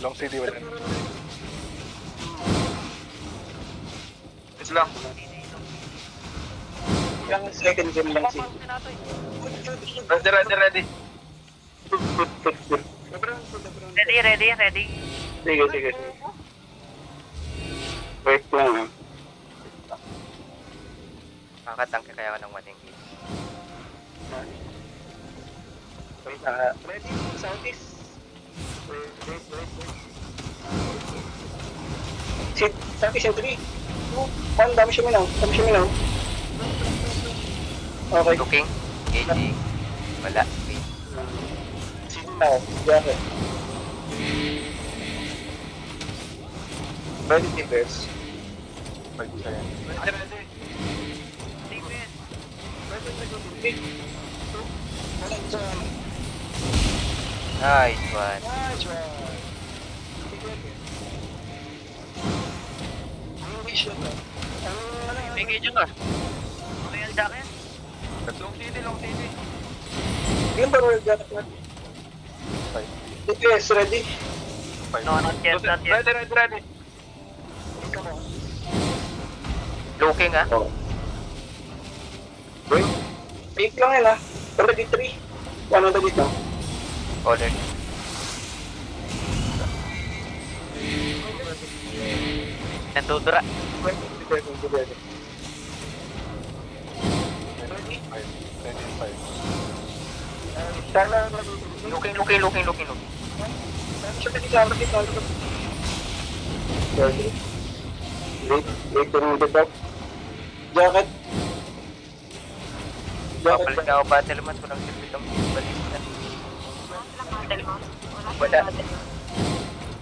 Long CD wala. Is lang. Yung second game lang si. Ready. Ready. Sige. Wait lang ah. Makakatangke kaya ako ng 1 engage. Wait, ready? Southeast. Wait. Sit, Southeast yung 3. 2, 1, dami siya minaw. Okay. Looking. Engaging. Wala. Wait. Sit now. Jacket. Ready, Timbers. Pwede siya yan. Nice one. Engage ka. Okay, ang daki. Long CD. Yung barrel jacket na. DPS, ready? No, not yet. Ready. Looking ah. Oh. Wait. Wait lang yan ah. Ready 3. 1 dito. Order. Nandudura. Sana Looking. siya dito. Ready? Wait, turun dito. Jacket. Babalik na ako battle mas. Walang silbi itong balik na. Wala.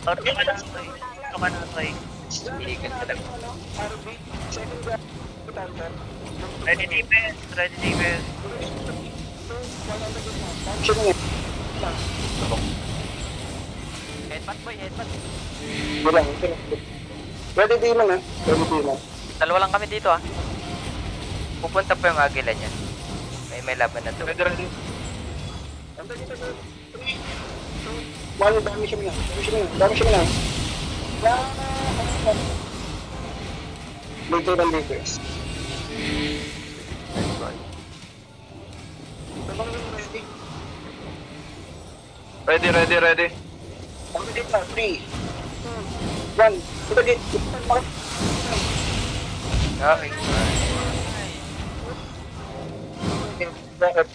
Order ka na ito eh. Ito ka na ito eh. Hiligan ka lang. Ready defense. Headbutt boy, headbutt. Bilang. Ready demon ah. Dalawa lang kami dito ah. Pupunta pa yung agila niya. May laban na to. Ready. Mano, dami siya minang. Later than Lakers. Ready. Ang dito na, 3, 2, 1. Ito dito. Okay. Jacket.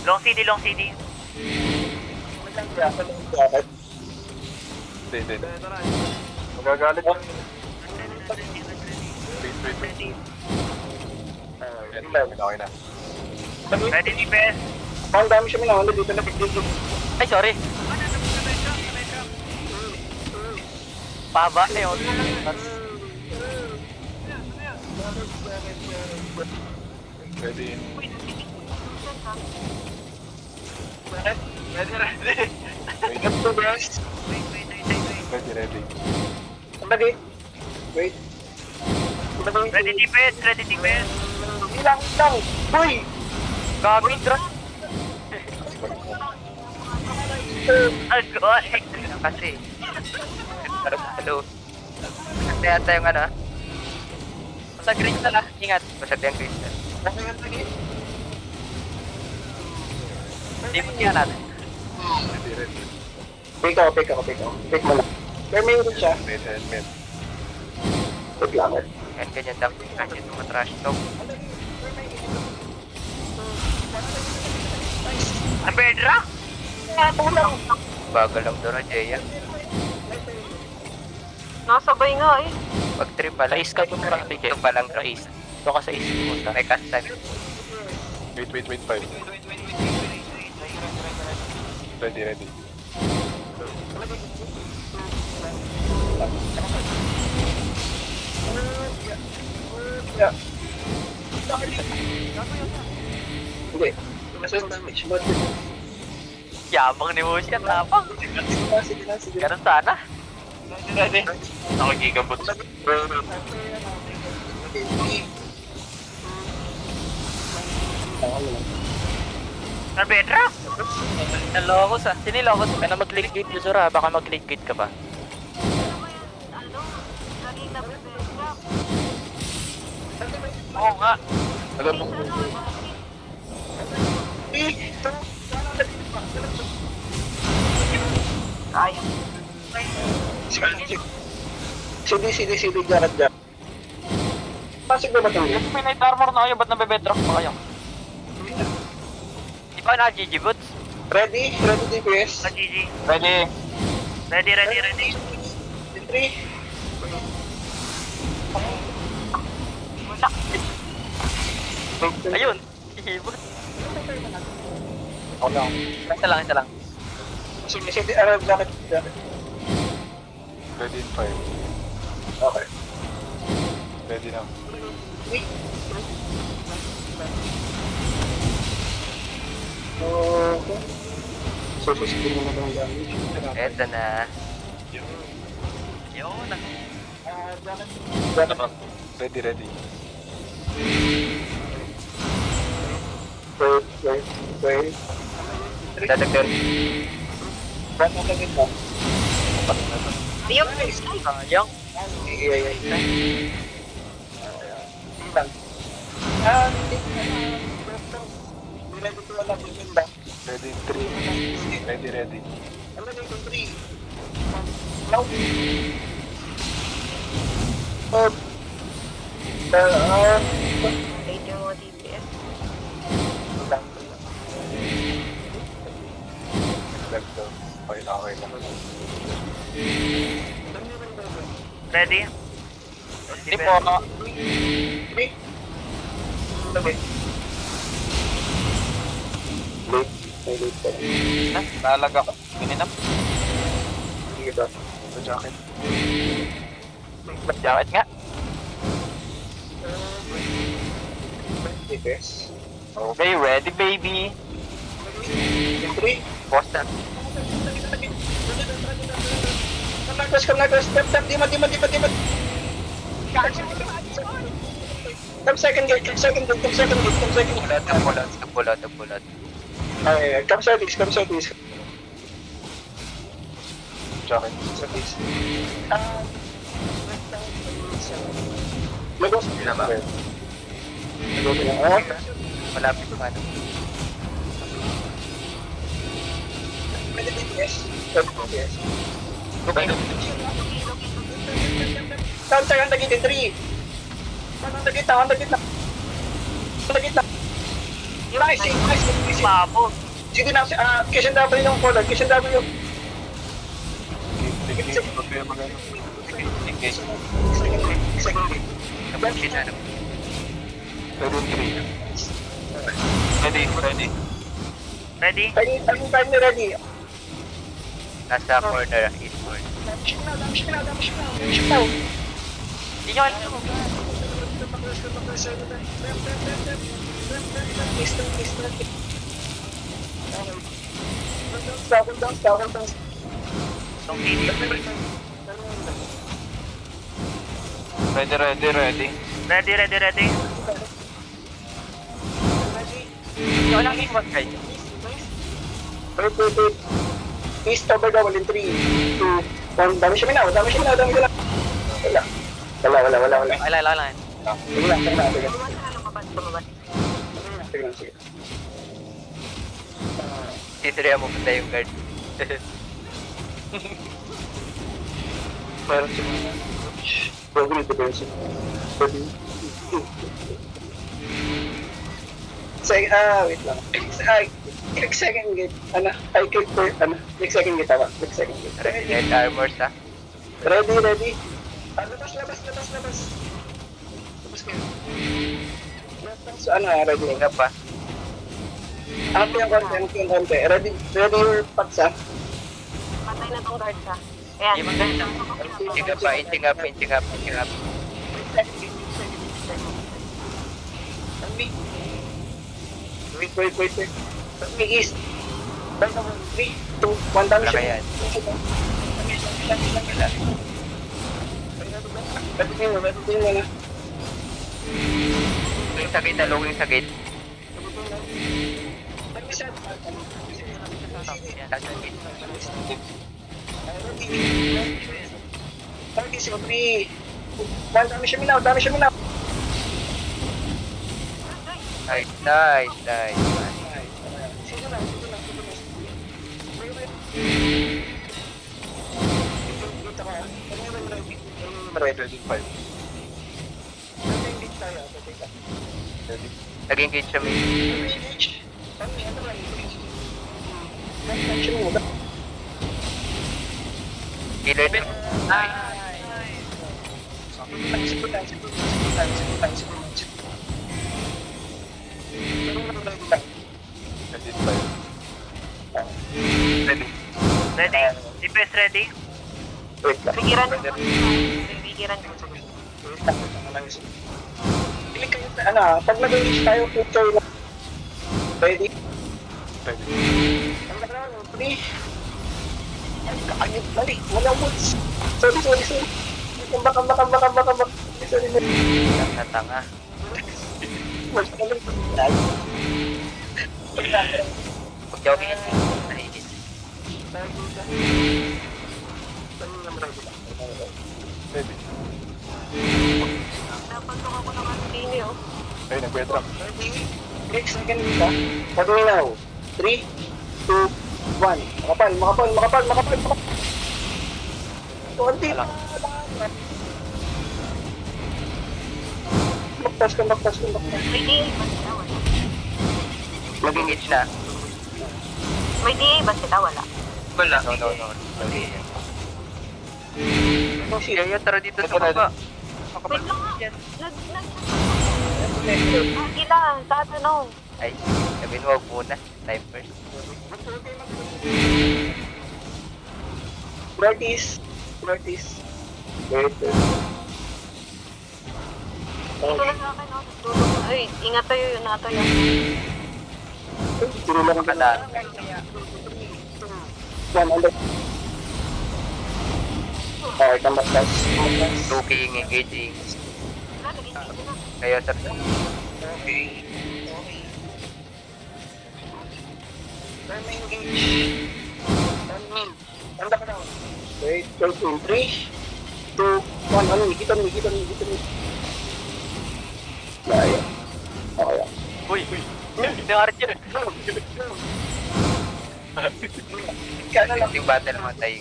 Long CD. Jacket. Hindi. Magagalit yun. Wait. Okay na. Ready defense. Ang dami siya minang. Dito na dito. Ay, sorry. Paba eh. Ready. Ready. Up to best. Ready. Lagi. Wait. Ready defense. Ilang. Uy! Gagawin drop. Agoy. Kasi. Hello. Kasi ata yung ano. Basta crystal ah. Ingat. Basta yung crystal. Hindi mo kaya natin. Ready. Pick ako. Pick mo lang. Pero may rin siya. Helmet. Pick lang. Yan ganyan dapat. Kasi ito matrash talk. Ang bedra! Tulang. Bagal lang doon na Jaya. Nasabay nga eh. Pag trip pala. Sa is ka tumura. Ito palang trace. Ito ka sa is pumunta. May custom. Wait. 5. Ready. Yeah. Hindi. Nasa yung damage. But, Yabang ni Wushi at tapang. sige lang. Ganun sana. Ready. Ako gigabot. Bedrock! Nalokos ah. Sinilokos ka na mag-late gate Yusura. Baka mag-late gate ka pa. Oo nga. Alam mo, CD, Jared dyan. Pasig na ba ito? Yung Midnight Armor na kayo, ba't nabebedrock pa kayo? Di ba na-GG boots? Ready DPS. GG. Ready. Ready. 3. Ayun. Hihibot. ako lang. Isa lang. Sige, jacket. Ready in 5. Okay. Ready na. Okay. So, susunod mo na ang damage. Eto na. Yun. Jacket. Ready. Wait. Dadagdag. Ba't mo lagit mo? Ayun. Sayang. Ready to alam yung minda. Ready in 3. Ready. Ano na yung 3? Now. Let's go. Okay lang. Ready? Hindi po ako. Nalag ako. Pininap. Sige ba? Sa jacket. Ba't jacket nga? DPS. Okay, ready baby. 3. Boss na. Nag-cross. Tap. Di ma. Come second gate. Bulot. Ay, come service. Jacket. Service. Lagos. Hindi na ba? Malapit pa ano. Pwede DPS. Okay. Saan ang tagit 3? Ang tagit na. Nice. Mabo. Sige na, Kishan W yung color. Kishan W. Tingin. Huwag kayo mag-ano. Second gate. Nabusin na. Ready in 3. Ready? Anong time na ready? Nasa corner, eastward. Shoot now. Hindi nyo alam. Double down. Itong TD. Ready. Hindi nyo alam yung guys. Wait. East over double in 3, 2, 1. Dami siya minaw. Wala. Ala. Sige. Titriya mo punta yung guard. Meron siya. Pwede defensive. Wait lang. Click second gate. Click second gate. Red armors ha. Ready. Labas. So, ready. Hinga pa. Ano yung konti? Ready your pats, ha? Patay na tong guard siya. Ayan. Hindi maganda. Inching up. Wait. Me east. By the 3, 2, 1 damage. Wala kaya yan. Patutin mo na. Luging sa gate. Reset. Yan, lagyan gate. Target si 3. Dami siya minaw, dami siya minaw. Nice, nice, nice. Sino lang. Ready 5. Ready. Nag-engage siya may killer din. Ready 5. Ready. Ready? DPS ready? Wait lang. Pigiran ko. Pigiran ko. Pili kayo pag nag-reach tayo, picture na. Ready? Ready. Ang nagraw, 3. Ay, kaanyot, mali. Wala woods. Sorry. Kambak. Sorry. Tanga. Wala ka lang. Huwag jogging yan. Nahihit. Ready. Napasok ako ng antini, oh. Ay, nag-bedrock. Ready? Next second ka. Pag now. 3, 2, 1. Makapal. Konti lang. Baktas. May DA ba sila? Wala. Nag-engage na. May DA ba sila? Wala. Wala. No. Ano siya? Kaya tara dito sa baba. Wait lang nga. Lagi lang. Sa ano? Ay, sabihin mo, huwag muna. Time first. Practice. Wait. Ito na sa akin, oh. Tutulog. Ay, ingat tayo yun. Tinulong ka na. Makadaan. One on the... Okay, kamaktas. Looking, engaging. Wala, naging dito na. Kaya sir, Okay. Turn main engage. Turn main. Tanda ka na. Wait, 3, 2, 1. Ano, kita ni. Kaya. Okay. uy, nangarit yun. Kaya na lang. Yung battle mga tayo.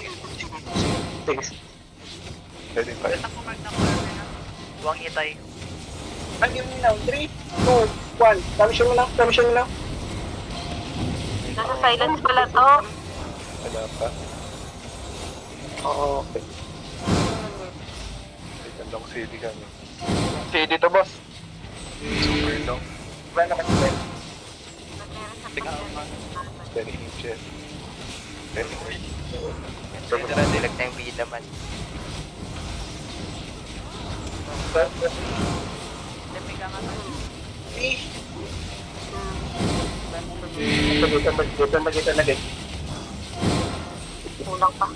Thanks. Ready 5. Huwag itay. Lagyan mo na. 3, 2, 1. Dami siya muna. Nasa silence pala to. Wala pa. Okay. Ay, ganda ko CD kami. CD to, boss. Super long. Wala ka sa Very inches. Very Dilag na yung bida man. Nagit. Kulang pa.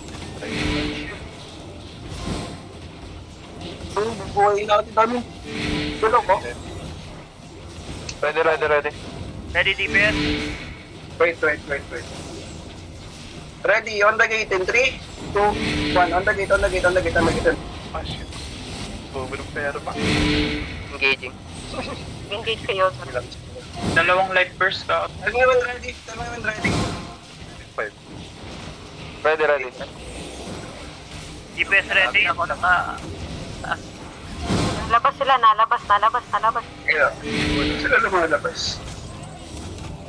Buhay natin dami. Tulog mo? Ready. Ready DPS? Wait. Ready, on the gate in 3, 2, 1. On the gate. Ah, shit. Sobrang pera pa. Engaging. Engage kayo. Dalawang life burst ka. Everyone ready. 5. Ready. DPS ready? Ako na nga. Labas sila. Nalabas. Kaya, wala sila lumalabas.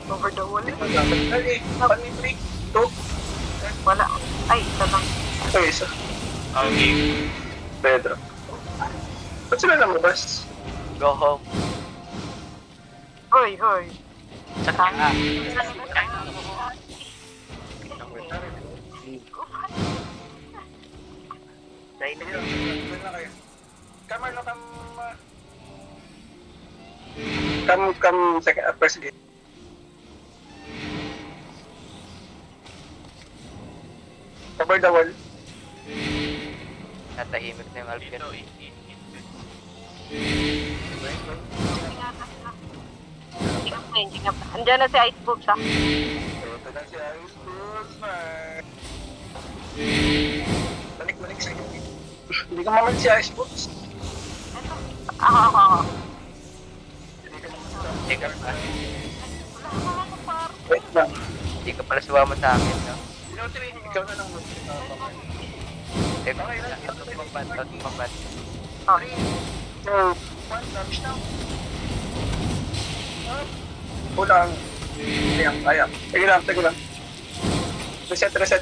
Over the wall. Ready, 1, 3, 2. Wala. Ay, isa lang. Okay, isa. Okay. Pedro. Ba't sila lumabas? Go home. Hoy. Saka. Come second, first gate. Cover the wall. Natahimik na yung Albion. Ingat na. Andiyan na si Icebox, ha? Ito na siya. Balik sa'yo. Hindi ka mamalik si Ice Boots. Hindi ka pa. Wait lang. Hindi ka pala sumama sa akin, no? Ikaw na lang. Hindi ka pala. Tumambat. Okay. So, one damage now. Kulang. Kaya. Sige lang. Reset. Reset.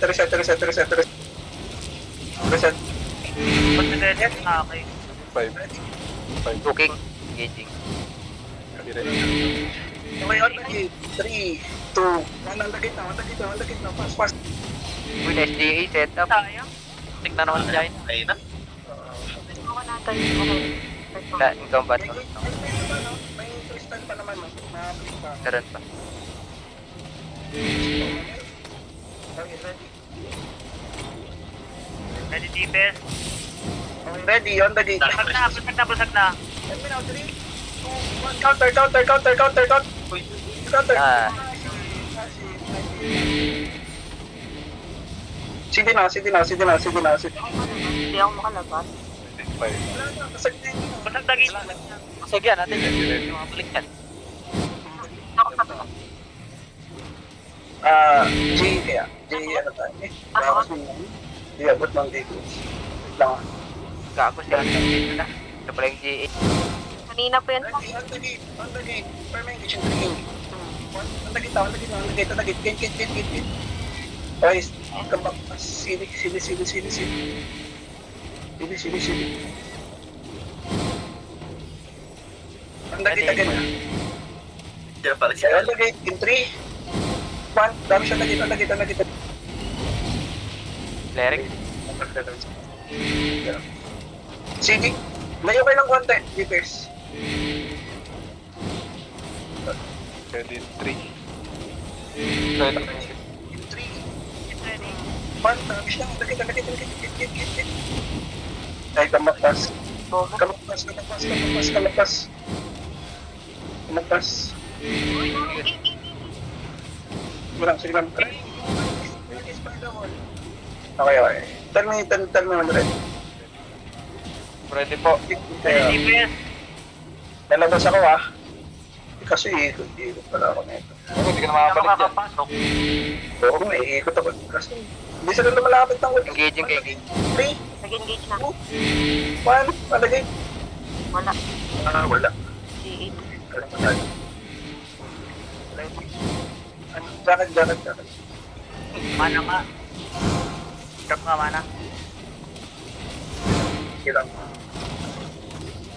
Ba't nag-edit na ako? 5. Cooking. Engaging. Okay, on the gate. 3, 2, 1 on the gate na. Fast. Uy, SDA setup. Sayang. Tignan naman dyan. Ayun na. Ako natin. Okay. Wala, ikaw ba ito? May crystal pa naman. Ma-upgrade pa. Karoon pa. Okay, ready. Ready, DPS. Okay, ready, on the gate. Busag na. Let me know, 3, 2, 1, counter. Counter. Ah. Sige na. Hindi ako makalabas. 5. Busag na gate. Sige, natin yun. Yung mga balikan. Ako sa to. J ano tayo eh. Bakas mo yun. Di abot ng dito. Wait lang ah. Gago siya. Dito na. Ito pala yung G8. Kanina pa yan. On the gate. Permanent kitchen training. On the gate. Gate. Okay, come back. Sili. On the gate again. On the gate in 3, 1. Dami siya on the gate. Cleric. Sige. Layo kayo ng konti. Defense. Ready, 3. In 3, 1. Dami siya. On the gate. Ay, kamapas. Kamapas. Sige lang. Okay. Tell me 100. Ready po. Kaya, DPS. lalabas ako ah. Kasi ikot pala ako nito. Hindi ka na makabalik dyan. Makakapasok. Oo, may ikot ako. Kasi, hindi sila lumalapit ng ulit. Engaging kay Gate. 3, Nag-engage na. 2, 1, palagay. Wala. Wala. G8. Jacket. Mana nga. Drop nga mana. Kailang.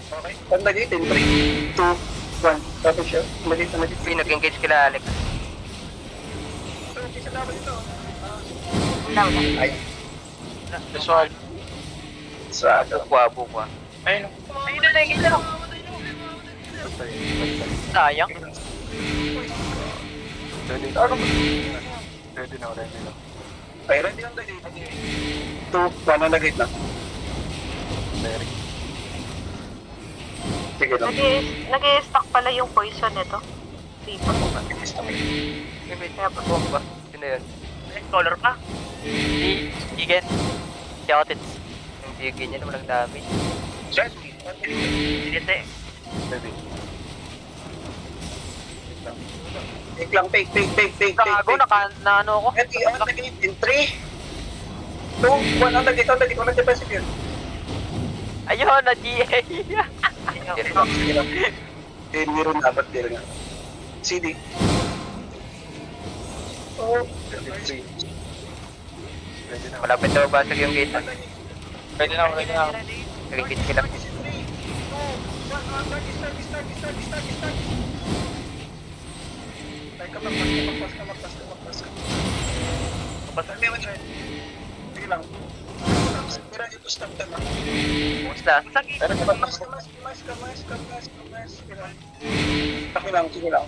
Okay. Palagay din. 3, 2, 1. Tapos siya. Malit. Uy, nag-engage kila Alex. Wala. Ay, Visual. sa Bukwa. Ayun na engage na. Sayang. Ready na. Ay, ready on the gate. 2, 1 on the gate na. Cleric. Sige lang. Nag-i-stack pala yung poison nito. Tipo. Wait, kaya pa ba? Sino yun? Color pa. Gigan. Si Otits. Yung Gigan niya na walang damage. Sinite. Ready. Take lang, take. Gago, na ano ako? Ready on the gate in 3, 2, 1 on the gate. Walang defensive yun. Ayun, na GA! Sige lang. Meron na, ba't di rin nga. CD. Oh, 3. Ready na. Malapit daw basag yung gate. Ready na. Nag-engage sila. Sige lang. Pero ito stop time ah. Basta. Pero ka ba? Sige lang.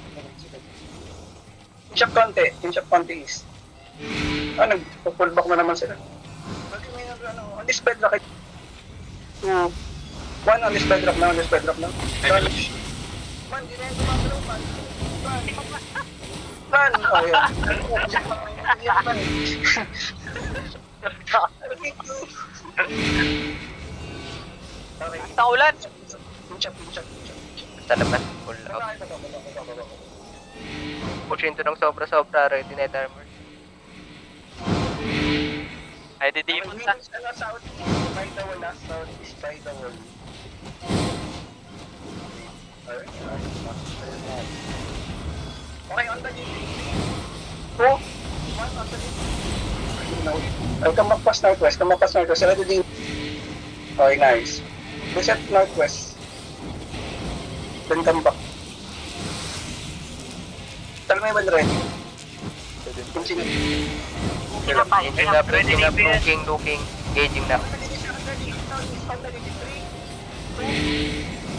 Inshop konti is. Nagpo-pull back na naman sila. On this bedrock. 2, 1 on this bedrock na. Man, di na yung gumagalaw man. plan. Oh, yan. Okay. Sa ulan. Pinchap. Sa labas, full out. Pushin to ng sobra-sobra, ready na armor. Ay, di demon na. South, by the wall, south is by the wall. Okay, on the gate. Oh, one on the gate. Come up past northwest, ready din. Okay, nice. Reset northwest. Then come back. Tala mo yung ready. Continue. Sinapay. Engine up, looking, gauging na.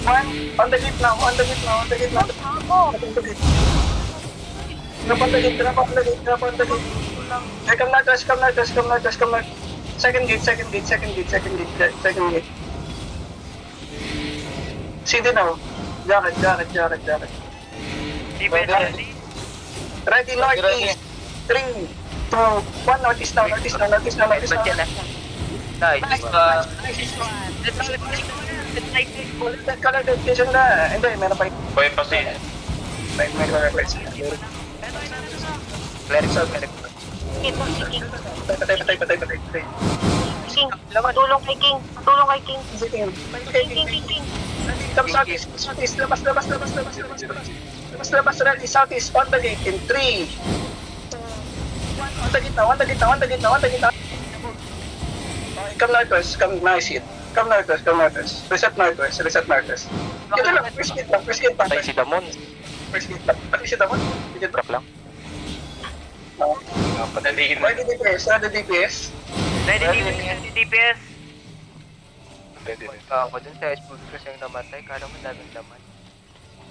One, on the gate now. Drop on the gate. Hey, come northwest. Second gate. CD now. Jacket. Defense ready. Ready, northeast. 3, 2, 1, northeast now. Ba't yan na? Nice. Color dedication na. Hindi, meron pa. Boy, pasi. May color lights. Cleric. Ito si King. Patay. King. Tulong kay King. King. Come southeast. Labas, ready, southeast, on the gate, in 3, 2, 1, on the gate now. Okay, come northwest, nice hit. Come northwest, reset northwest. Ito lang, first gate lang. Patay si Damon. Pati si Damon, Drop lang. no. Patay Ready DPS. Ready DPS. Pwede rin. Ako dun sa iceberg kasi yung namatay, kala mo daming laman.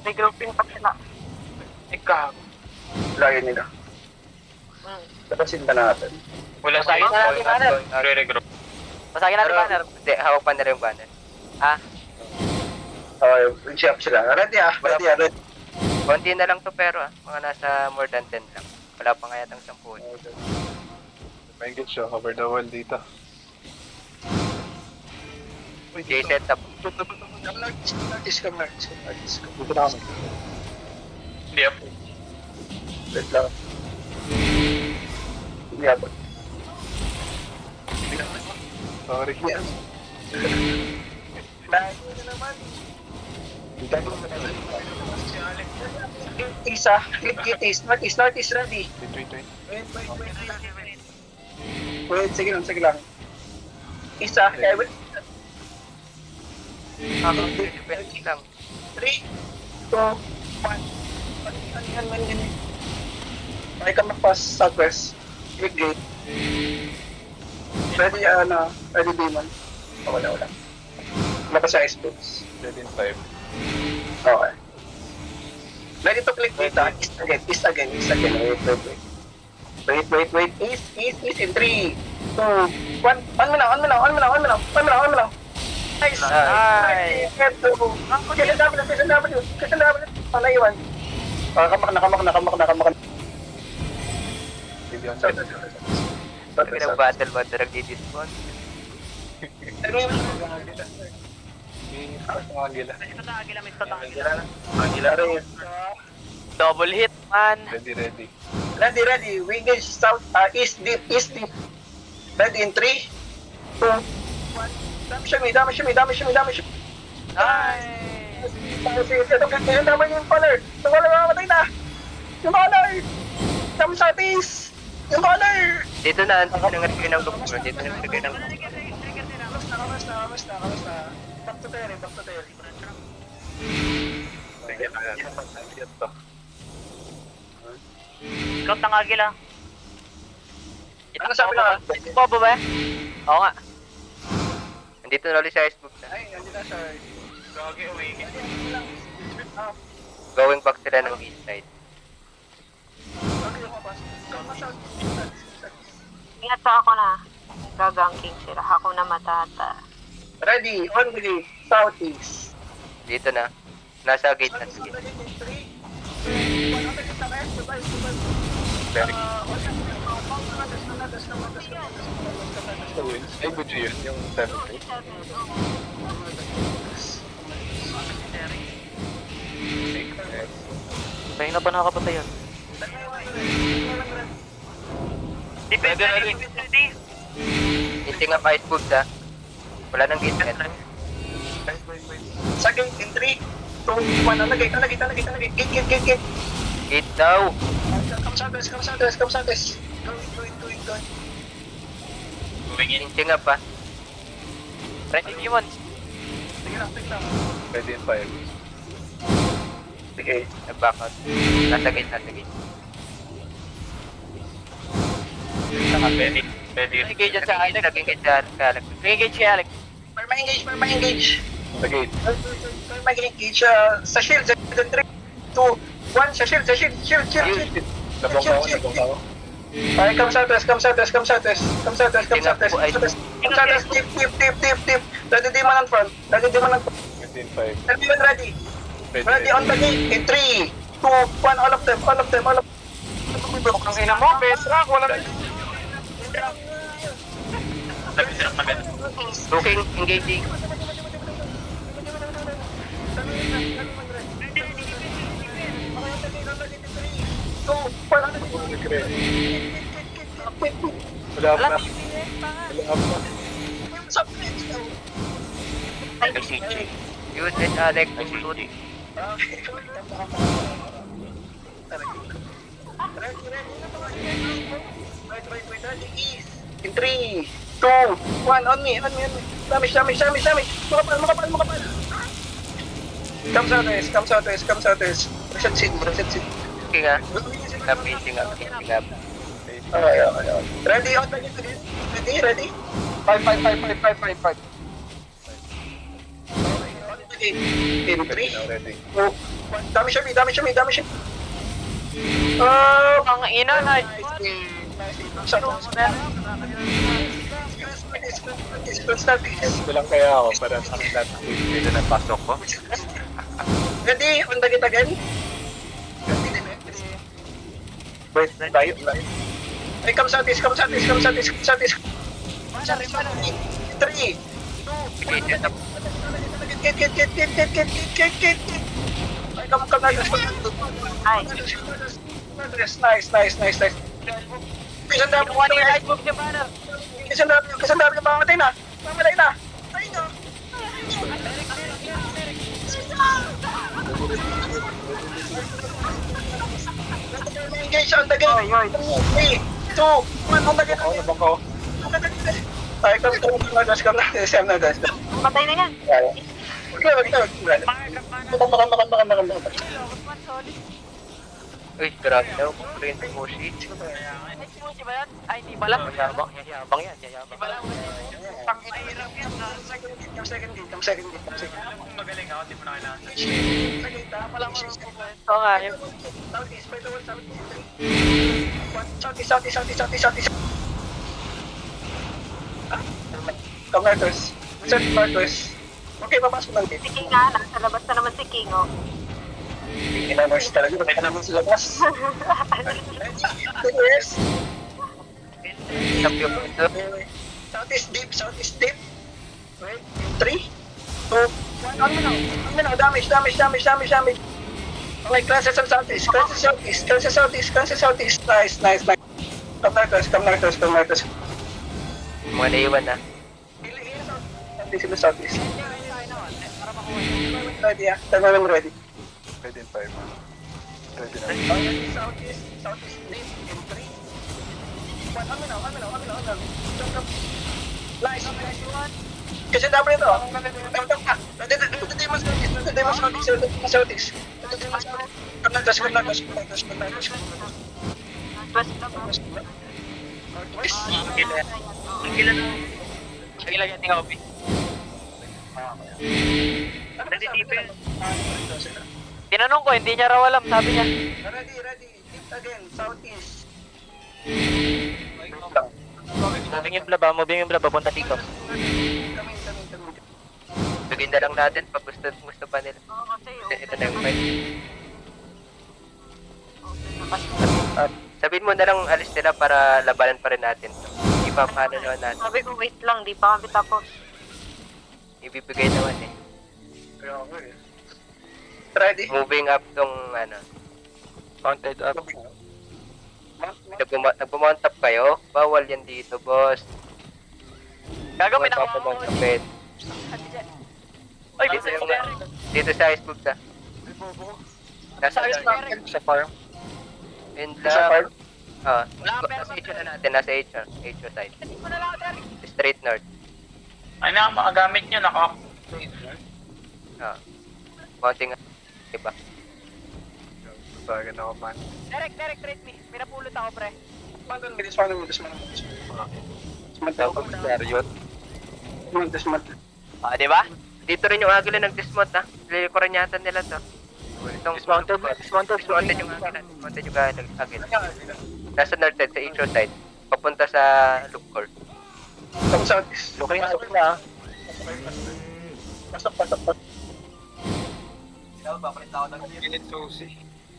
Regrouping pa sila. Ikaw. Layo nila. Tapasin ba natin? Wala sa Pasagin na natin banner. Re-regroup. Pasagin natin banner. Hindi, hawak pa na rin yung banner. Okay, jump sila. Ready. Konti na lang to pero mga nasa more than 10 lang. Wala pa nga yatang 10. May get siya, cover the wall dito. Okay, set up. Come northeast. Dito na kami. Hindi ako. Wait lang. Hindi ako. Sorry. Yes. Layo na naman. Isa, click northeast, ready. Wait. Wait, sige lang. Isa, wait. Ako, defense lang. 3, 2, 1. Ano yan. Okay ka magpas southwest. Big gate. Ready, ready demon. Oh, wala. Wala pa sa ice boots. Ready in 5. Okay. Ready to click data. East again. Wait. East in 3, 2, 1. On mo na. Nice. Kasi W. Naiwan. Kamak. Hindi on Sabi ng battle mo, nag-dispawn. Agila rin. Double hit, man. Ready. Ready. We engage south, east deep. Ready in 3, 2, 1. Damage me. Nice. Ito naman yung color. Yung color mamatay na. Yung color. Come southeast. Yung color. Dito na, nangarigay ng look. Dito na nangarigay ng look. Kamas na. Back to Terry. Sige, ayan to. Scout ng agila. Ano sabi na? Bobo ba? Oo nga. Nandito na ulit sa iceberg na. Ay, hindi na siya. Going back sila ng east side. Ingat sa ako na. Gaganking sila. Ako na matata. Ready, on the gate, southeast. Dito na. Nasa gate na. Sige. 3, 2, 1, Cleric. Sa wins. Ay, good yun. Yung 7-3. Kaya na ba nakakapatay yun? Depende na rin. Eating up ice foods ha. Wala nang gate net. Sa gate in 3, 2, 1, nalagay. Gate. Gate daw. Come sa atas. Go it. Eating up ha. Ready demon. Sige lang. Pwede in 5. Sige. Nag-back out. Nasa gate. Pwede. Engage dyan sa Alex. Naging gate sa Alex. Engage si Alex. Perma-engage. Sa gate. Perma-engage. Sa shield. 3, 2, 1. Sa shield. Nabong ako. Okay, come sa atas. Deep. Ready demon on front. Pwede in 5. Everyone ready. Pwede. Ready on the gate. In 3, 2, 1. All of them. Ang ina mo, Petra. Wala na. Looking, engaging. Wala pa. Use it, Alex. Shoot. In 3, 2, 1, on me. Damage. Makapal. Come sa atas. Reset seed. Looking ha. Eating up. Okay. Ready on the gate again. Ready? 5. In 3, Ready. 2, 1. Dami siya. Ang ina na. Bilang kaya ako para sa akin lahat ng dito na pasok ko. Ready? On the gate again? Wait, tayo. Ay, come sa atis. 3, 2, Engage up. Get. Ay, come na. Nice. Isang dami na mamatay na. Ay, no. Engage on the gate. 3, 2, 1, on the gate. Ako, nabang ko. Ay, come na. Sam na dash. Patay na yan. Wag. Makan. Uy, grabe daw. Train mo shit. Si ba yan? Ay, hindi pala. Yayabang yan. Second gate. Magaling ako, di mo na kailangan. Oo nga. Yung Southeast. Come northwest. Set northwest. Okay, papasok lang dito. Si King nga, nasa labas na naman si King, oh. Inanors talaga, bakit naman sila labas? Yes. Stop yung ito. Southeast deep. Wait, 3, 2, 1. Ano, damage. Okay, classes of southeast. Nice. Come northwest. Mga naiwan na. Hindi sila southeast. Ready ah, time ready. Pwede in 5. Ready na. Southeast deep in 3. Ano. Nice. Kasi dapat ito. Southeast. Come northwest. Ang kila yan, tingnan ko. Tinanong ko, hindi niya raw alam, sabi niya. Ready. Deep again. Southeast. Moving yung blaba, papunta dito. Coming. Tugin na lang natin pag gusto pa nila. Oo, kasi, Ito na yung fight. Sabihin mo na lang alis sila para labanan pa rin natin. Paano naman natin. Sabi ko, wait lang, di pa kami tapos. Ibibigay naman eh. Kaya ako eh. Ready? Moving up tong ano. Mounted up. Nagpumount up kayo? Bawal yan dito, boss. Gagawin ako. Nagpapamount up eh. Oy, Dito yung dito sa ice cube ta. Nasa Sa farm. And Sa farm? nasa HR na natin, nasa HR side. Straight north. Ay na, mga gamit nyo, naka. Mounting up. Diba? Bagan ako man. Derek, treat me. May napulot ako, pre. Chariot. Di ba? Dito rin yung agila ng dismount ha. Lilikuran yata nila to. Itong Dismounted. dismounted yung agila. Dismounted yung agila. Nasa north side, sa intro side. Papunta sa loop court. Tapos sa Okay na. pasok. Minute Susie.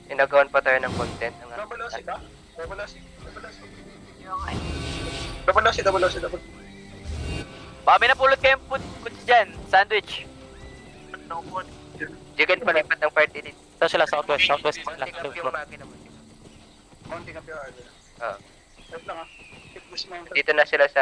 Inagawan pa tayo ng content. Double ka? Yung ay, Double. Baka may napulot kayong food dyan. Sandwich. Jigan palipat ng party dito. Ito sila, southwest sila. Mounting up yung makina mo. Mounting up your order. Ah. Wait lang ah. Keep this moment. Dito na sila sa